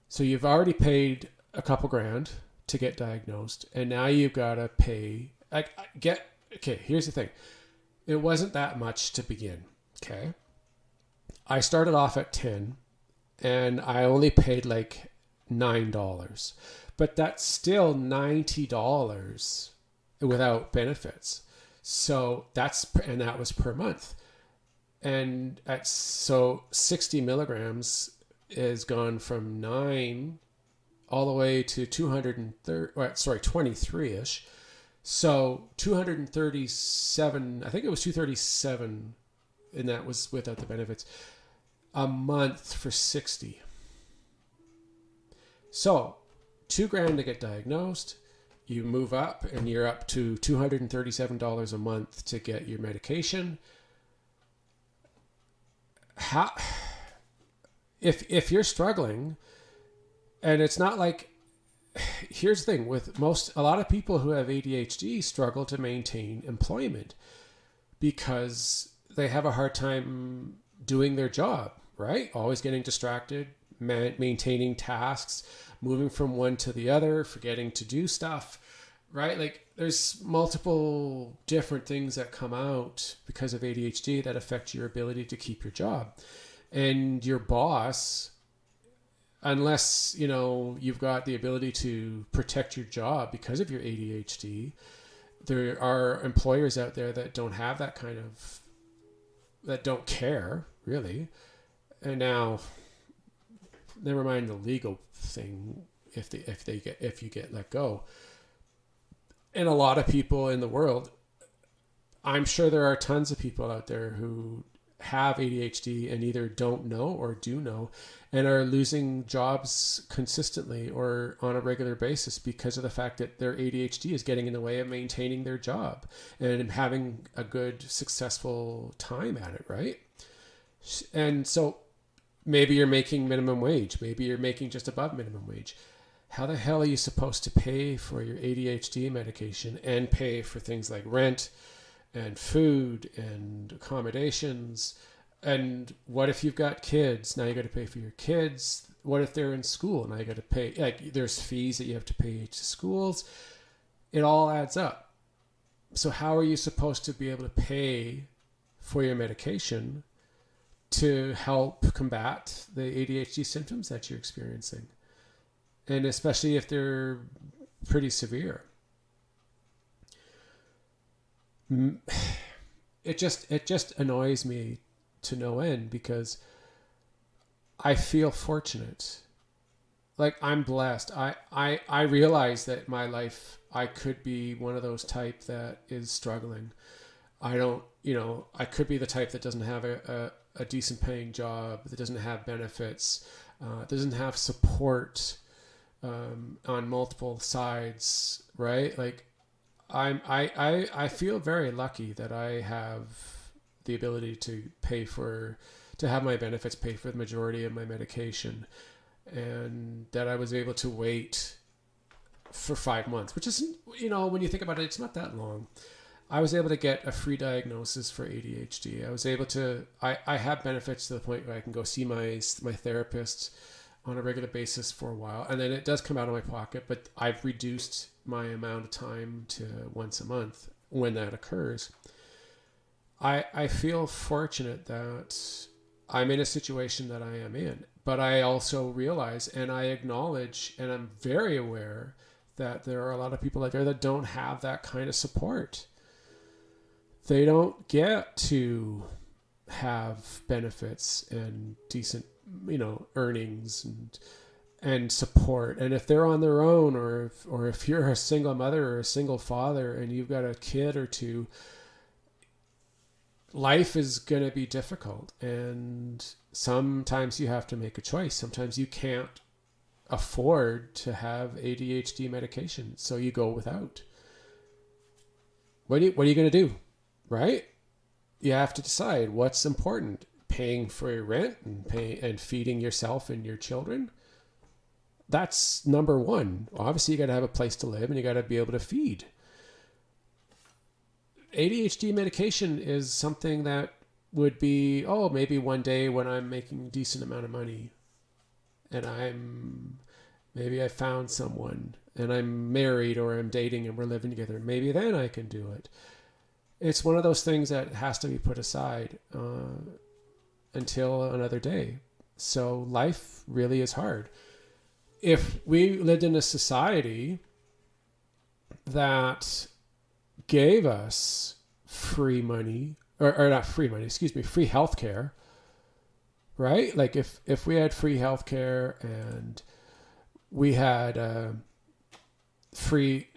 So you've already paid a couple grand to get diagnosed, and now you've got to pay. Here's the thing. It wasn't that much to begin. Okay. I started off at 10 and I only paid like $9, but that's still $90 without benefits. So that was per month. And so 60 milligrams is gone from 9 all the way to 23-ish. So 237, I think it was 237, and that was without the benefits, a month for 60. So $2,000 to get diagnosed. You move up and you're up to $237 a month to get your medication. How, if you're struggling, and it's not like, here's the thing with a lot of people who have ADHD struggle to maintain employment because they have a hard time doing their job, right? Always getting distracted, maintaining tasks, moving from one to the other, forgetting to do stuff, right? Like there's multiple different things that come out because of ADHD that affect your ability to keep your job. And your boss, unless, you've got the ability to protect your job because of your ADHD, there are employers out there that don't have that that don't care really. And now, never mind the legal thing, if you get let go. And a lot of people in the world, I'm sure there are tons of people out there who have ADHD and either don't know or do know and are losing jobs consistently or on a regular basis because of the fact that their ADHD is getting in the way of maintaining their job and having a good, successful time at it, right? And so maybe you're making minimum wage. Maybe you're making just above minimum wage. How the hell are you supposed to pay for your ADHD medication and pay for things like rent and food and accommodations? And what if you've got kids? Now you got to pay for your kids. What if they're in school? Now you got to pay, like there's fees that you have to pay to schools. It all adds up. So how are you supposed to be able to pay for your medication to help combat the ADHD symptoms that you're experiencing? And especially if they're pretty severe. It just annoys me to no end because I feel fortunate. Like I'm blessed. I realize that my life, I could be one of those type that is struggling. I don't, I could be the type that doesn't have a decent paying job, that doesn't have benefits, doesn't have support on multiple sides, right? Like I feel very lucky that I have the ability to have my benefits pay for the majority of my medication, and that I was able to wait for 5 months, which isn't, when you think about it, it's not that long. I was able to get a free diagnosis for ADHD. I was able to, I have benefits to the point where I can go see my therapist on a regular basis for a while. And then it does come out of my pocket, but I've reduced my amount of time to once a month when that occurs. I feel fortunate that I'm in a situation that I am in, but I also realize and I acknowledge and I'm very aware that there are a lot of people out there that don't have that kind of support. They don't get to have benefits and decent, earnings and support. And if they're on their own, or if you're a single mother or a single father and you've got a kid or two, life is going to be difficult. And sometimes you have to make a choice. Sometimes you can't afford to have ADHD medication, so you go without. What are you going to do? Right? You have to decide what's important. Paying for your rent and feeding yourself and your children. That's number one. Obviously, you got to have a place to live and you got to be able to feed. ADHD medication is something that would be, maybe one day when I'm making a decent amount of money and maybe I found someone and I'm married or I'm dating and we're living together. Maybe then I can do it. It's one of those things that has to be put aside until another day. So life really is hard. If we lived in a society that gave us free money or not free money, excuse me, free healthcare, right? Like if we had free healthcare and we had free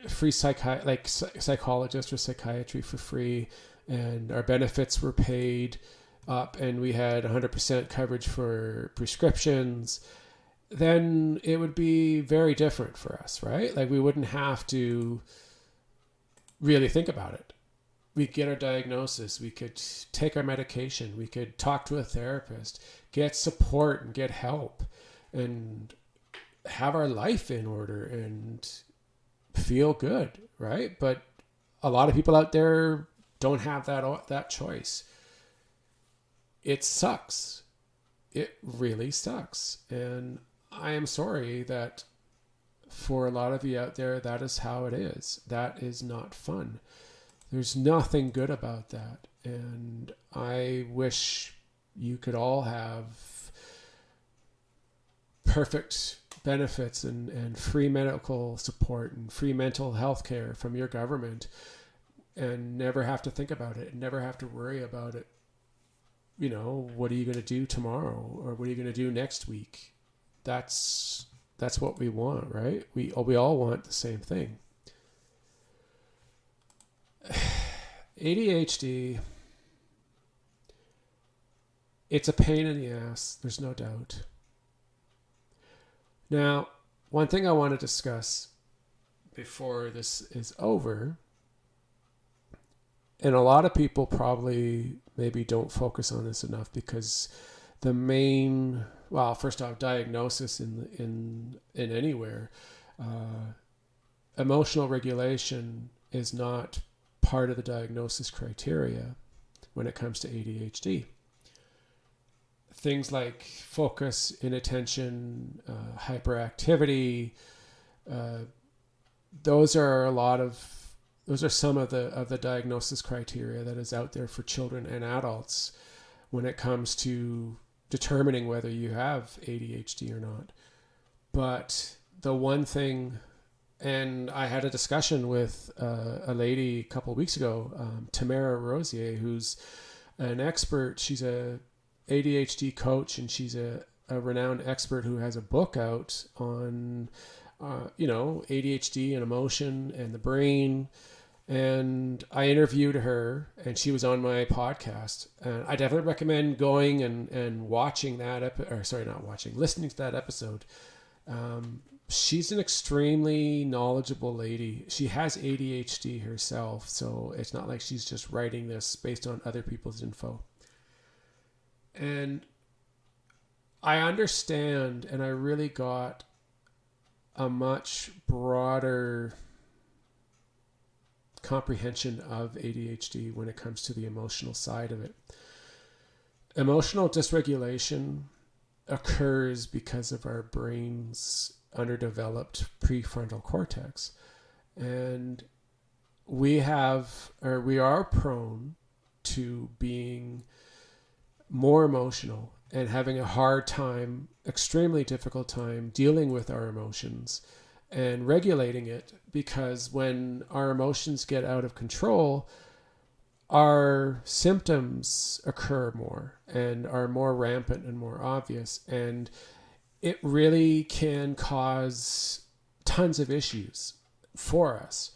psychologist or psychiatry for free, and our benefits were paid up, and we had 100% coverage for prescriptions, then it would be very different for us, right? Like we wouldn't have to really think about it. We get our diagnosis, we could take our medication, we could talk to a therapist, get support and get help, and have our life in order and feel good, right? But a lot of people out there don't have that choice. It sucks. It really sucks. And I am sorry that for a lot of you out there, that is how it is. That is not fun. There's nothing good about that. And I wish you could all have perfect benefits and free medical support and free mental health care from your government and never have to think about it and never have to worry about it. You know, what are you going to do tomorrow, or what are you going to do next week? That's what we want, right? We all want the same thing. ADHD, it's a pain in the ass, there's no doubt. Now, one thing I want to discuss before this is over, and a lot of people probably maybe don't focus on this enough because the main, well, first off, diagnosis in anywhere, emotional regulation is not part of the diagnosis criteria when it comes to ADHD. Things like focus, inattention, hyperactivity, those are some of the diagnosis criteria that is out there for children and adults when it comes to determining whether you have ADHD or not. But the one thing, and I had a discussion with a lady a couple of weeks ago, Tamara Rosier, who's an expert. She's a ADHD coach, and she's a renowned expert who has a book out on, ADHD and emotion and the brain. And I interviewed her, and she was on my podcast. And I definitely recommend going and watching that listening to that episode. She's an extremely knowledgeable lady. She has ADHD herself, so it's not like she's just writing this based on other people's info. And I understand, and I really got a much broader comprehension of ADHD when it comes to the emotional side of it. Emotional dysregulation occurs because of our brain's underdeveloped prefrontal cortex. And we are prone to being more emotional and having a hard time, extremely difficult time dealing with our emotions and regulating it, because when our emotions get out of control, our symptoms occur more and are more rampant and more obvious. And it really can cause tons of issues for us.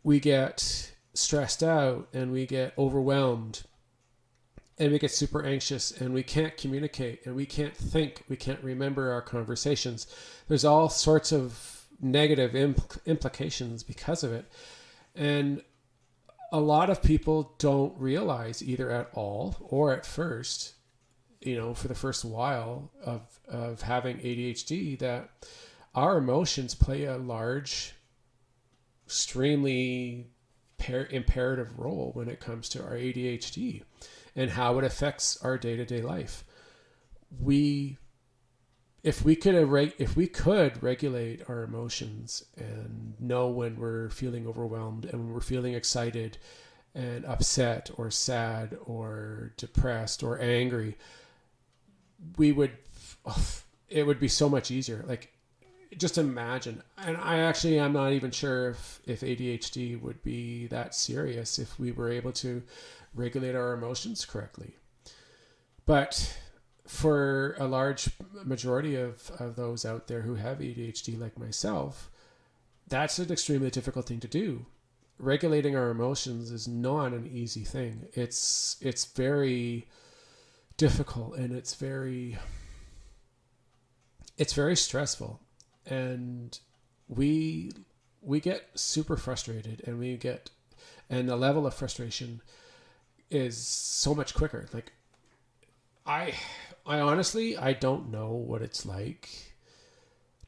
We get stressed out and we get overwhelmed and we get super anxious and we can't communicate and we can't think, we can't remember our conversations. There's all sorts of negative implications because of it. And a lot of people don't realize either at all or at first, for the first while of having ADHD, that our emotions play a large, extremely imperative role when it comes to our ADHD and how it affects our day-to-day life. If we could regulate our emotions and know when we're feeling overwhelmed and when we're feeling excited and upset or sad or depressed or angry, it would be so much easier. Like, just imagine. And I'm not even sure if ADHD would be that serious if we were able to regulate our emotions correctly. But for a large majority of those out there who have ADHD like myself, that's an extremely difficult thing to do. Regulating our emotions is not an easy thing. It's very difficult, and it's very stressful, and we get super frustrated, and the level of frustration is so much quicker. Like I honestly, I don't know what it's like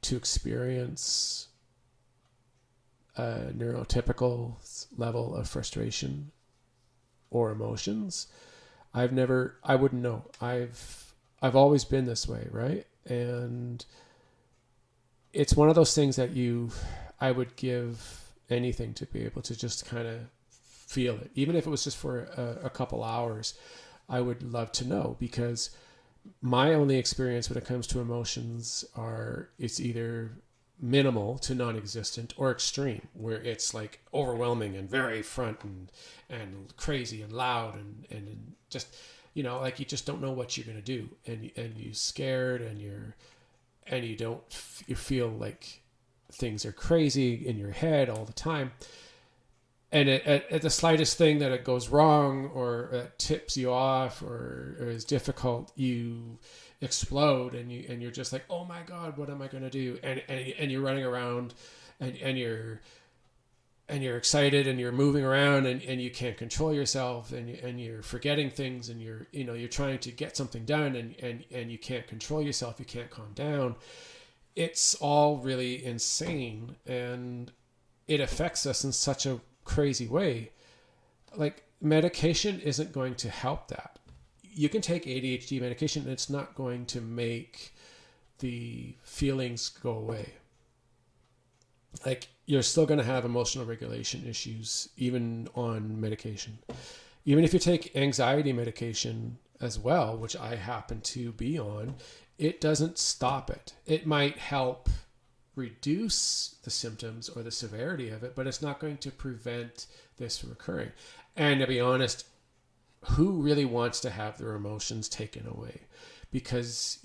to experience a neurotypical level of frustration or emotions. I wouldn't know. I've always been this way, right? And it's one of those things that I would give anything to be able to just kind of feel it. Even if it was just for a couple hours, I would love to know, because my only experience when it comes to emotions it's either minimal to non-existent or extreme, where it's like overwhelming and very front and crazy and loud and just, like you just don't know what you're going to do, and you're scared, and you feel like things are crazy in your head all the time. And at the slightest thing that it goes wrong, or it tips you off, or is difficult, you explode, and you're just like, oh my God, what am I going to do? And you're running around, and you're excited, and you're moving around, and you can't control yourself, and you're forgetting things, and you're trying to get something done, and you can't control yourself, you can't calm down. It's all really insane, and it affects us in such a crazy way. Like, medication isn't going to help that. You can take ADHD medication and it's not going to make the feelings go away. Like, you're still going to have emotional regulation issues even on medication. Even if you take anxiety medication as well, which I happen to be on, it doesn't stop it. It might help reduce the symptoms or the severity of it, but it's not going to prevent this from occurring. And to be honest, who really wants to have their emotions taken away? Because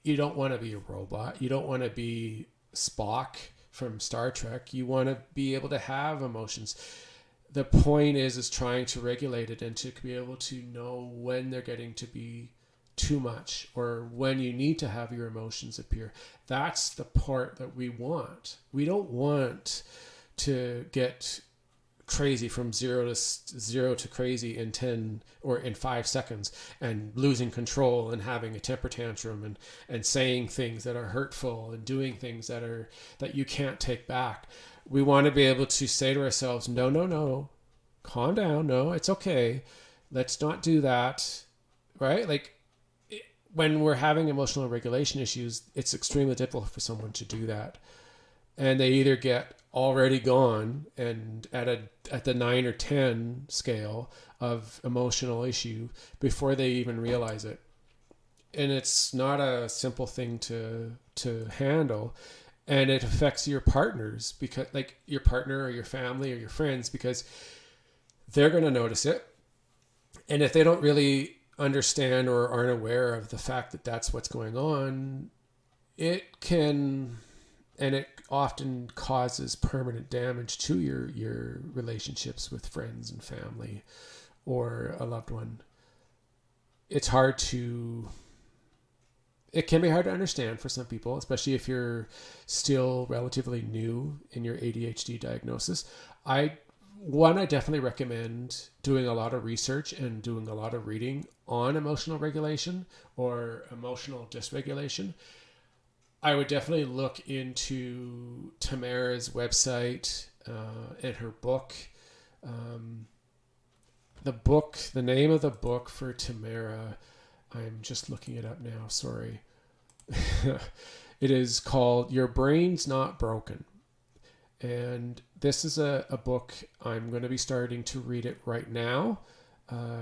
you don't want to be a robot. You don't want to be Spock from Star Trek. You want to be able to have emotions. The point is trying to regulate it, and to be able to know when they're getting to be too much, or when you need to have your emotions appear. That's the part that we want. We don't want to get crazy from zero to crazy in 10 or in 5 seconds, and losing control, and having a temper tantrum, and saying things that are hurtful, and doing things that you can't take back. We want to be able to say to ourselves, no, calm down. No, it's okay. Let's not do that. Right? Like, when we're having emotional regulation issues, it's extremely difficult for someone to do that. And they either get already gone and at the 9 or 10 scale of emotional issue before they even realize it. And it's not a simple thing to handle. And it affects your partners, because, like, your partner or your family or your friends, because they're going to notice it. And if they don't really understand or aren't aware of the fact that that's what's going on, it often causes permanent damage to your relationships with friends and family or a loved one. It can be hard to understand for some people, especially if you're still relatively new in your ADHD diagnosis. I definitely recommend doing a lot of research and doing a lot of reading on emotional regulation or emotional dysregulation. I would definitely look into Tamara's website and her book. The name of the book for Tamara, I'm just looking it up now, sorry. It is called Your Brain's Not Broken. And this is a book. I'm going to be starting to read it right now,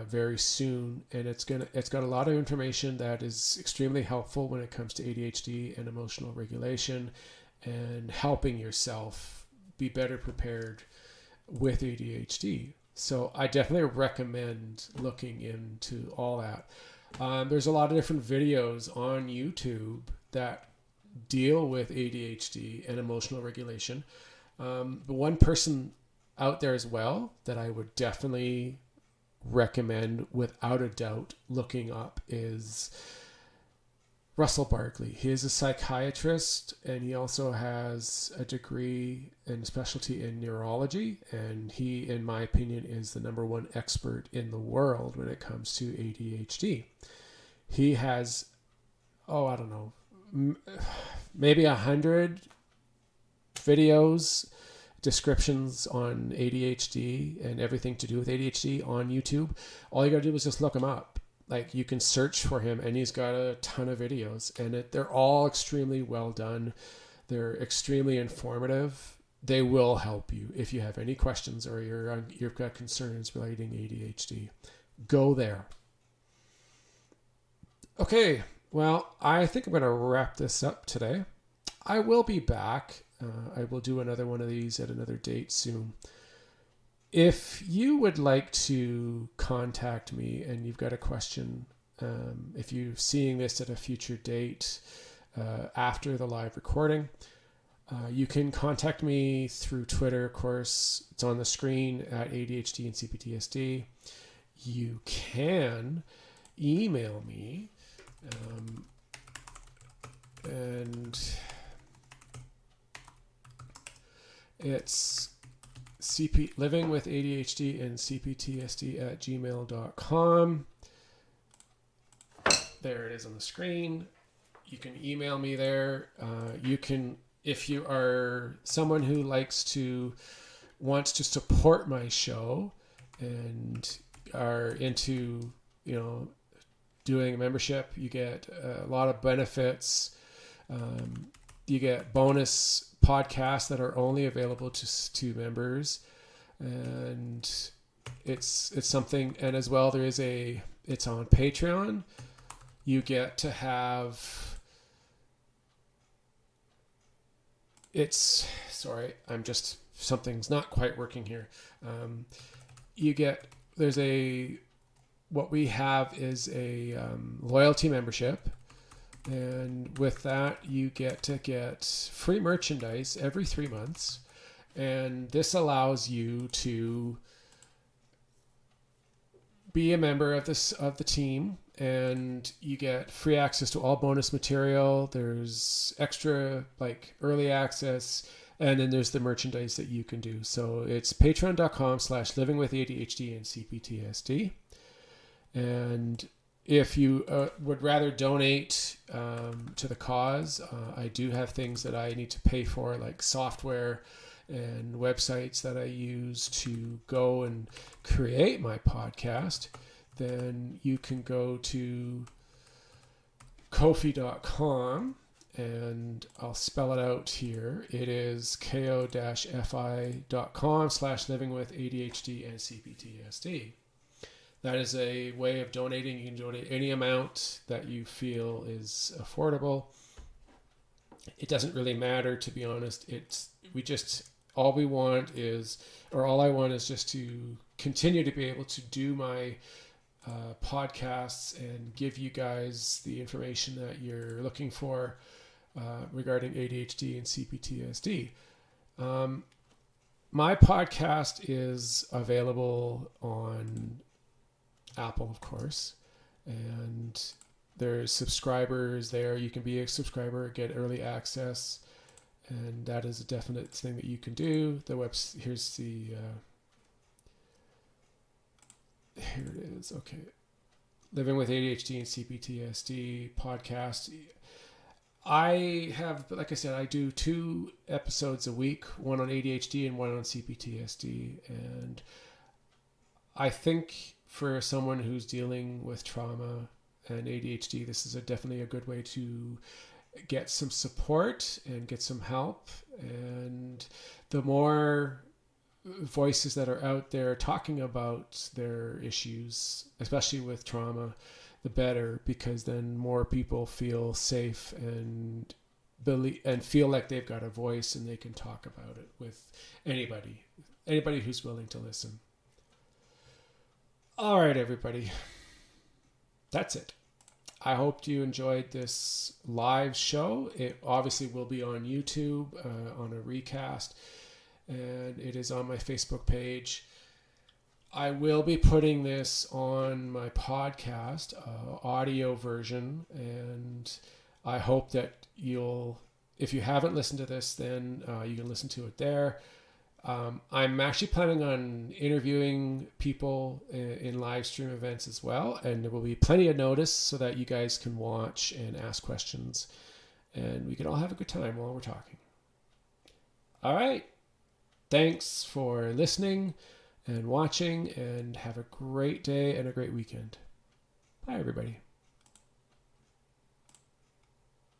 very soon. And it's got a lot of information that is extremely helpful when it comes to ADHD and emotional regulation, and helping yourself be better prepared with ADHD. So I definitely recommend looking into all that. There's a lot of different videos on YouTube that deal with ADHD and emotional regulation. But one person out there as well that I would definitely recommend without a doubt looking up is Russell Barkley. He is a psychiatrist, and he also has a degree and specialty in neurology. And he, in my opinion, is the number one expert in the world when it comes to ADHD. He has, I don't know, maybe 100 videos, descriptions on ADHD and everything to do with ADHD on YouTube. All you got to do is just look him up. Like, you can search for him, and he's got a ton of videos, and they're all extremely well done. They're extremely informative. They will help you if you have any questions or you've got concerns relating ADHD. Go there. Okay, well, I think I'm going to wrap this up today. I will be back. I will do another one of these at another date soon. If you would like to contact me and you've got a question, if you're seeing this at a future date after the live recording, you can contact me through Twitter, of course. It's on the screen at ADHD and CPTSD. You can email me and it's living with ADHD and CPTSD at gmail.com. There it is on the screen. You can email me there. You can, if you are someone who wants to support my show and are into, doing a membership, you get a lot of benefits. You get bonus podcasts that are only available to members, and it's something. And as well, it's on Patreon. You get to have something's not quite working here. What we have is a loyalty membership. And with that, you get free merchandise every 3 months. And this allows you to be a member of the team, and you get free access to all bonus material. There's extra, like, early access, and then there's the merchandise that you can do. So it's patreon.com/livingwithadhdandcptsd and CPTSD. And if you would rather donate to the cause, I do have things that I need to pay for, like software and websites that I use to go and create my podcast. Then you can go to ko-fi.com, and I'll spell it out here. It is ko-fi.com/livingwithadhdand and CPTSD. That is a way of donating. You can donate any amount that you feel is affordable. It doesn't really matter, to be honest. All I want is just to continue to be able to do my podcasts and give you guys the information that you're looking for regarding ADHD and CPTSD. My podcast is available on Apple, of course, and there's subscribers there. You can be a subscriber, get early access, and that is a definite thing that you can do. Here it is. Okay, Living with ADHD and CPTSD podcast. I have, like I said, I do 2 episodes a week, one on ADHD and one on CPTSD, and I think for someone who's dealing with trauma and ADHD, this is definitely a good way to get some support and get some help. And the more voices that are out there talking about their issues, especially with trauma, the better, because then more people feel safe and feel like they've got a voice and they can talk about it with anybody who's willing to listen. All right, everybody. That's it. I hope you enjoyed this live show. It obviously will be on YouTube on a recast, and it is on my Facebook page. I will be putting this on my podcast, audio version, and I hope that if you haven't listened to this, then you can listen to it there. I'm actually planning on interviewing people in live stream events as well, and there will be plenty of notice so that you guys can watch and ask questions, and we can all have a good time while we're talking. All right. Thanks for listening and watching, and have a great day and a great weekend. Bye, everybody.